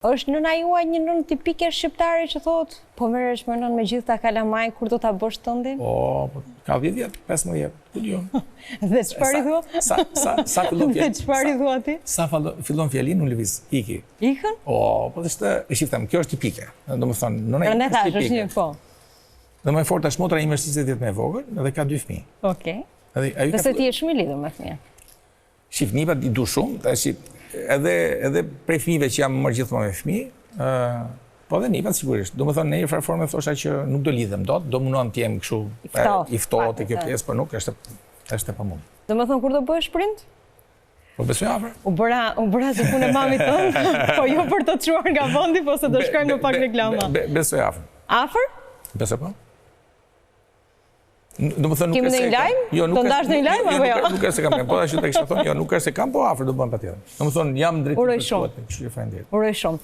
Është nëna juaj një nënë tipike shqiptare që thotë, po merresh me nënë me gjithë ta kalamaj, kur do ta bësh tëndin? Ka 10 vjet, 15 vjet, ku diun. Dhe çfarë i thua? Sa fillon fjali? Dhe çfarë i thua ti? Sa fillon fjalin, unë lëviz, iki. Ikën? Po ishte, e shiftem, kjo është tipike. Domethënë, nëna ime është tipike. Është një po. Dhe më fort është motra ime është 20 vjet më e vogël dhe ka 2 fëmijë. Okej. Dhe se ti je shumë i lidhur me fëmijët. Shif, nipat i du shumë, tash edhe prej fëmijëve që jam marrë gjithmonë me fëmijë, po edhe nipat sigurisht. Domethënë në një farë forme thosha që nuk do lidhem dot, do munohem të jem kështu i ftohtë kjo pjesë, por nuk është e pamundur. Domethënë kur do bëhesh print? Po besoj afër. U bëra si punë e mamit tënd, po jo për të çuar nga vendi, po se do shkojmë në pak reklama. Besoj afër. Afër? Besoj po. Domethënë nuk është se kam. Jo, nuk është se kam. Nuk është se kam. Po ashtu tek sa thonë, jo, nuk është se kam, po afër do bën patjetër. Domethënë jam drejt. Uroj shumë. Uroj shumë.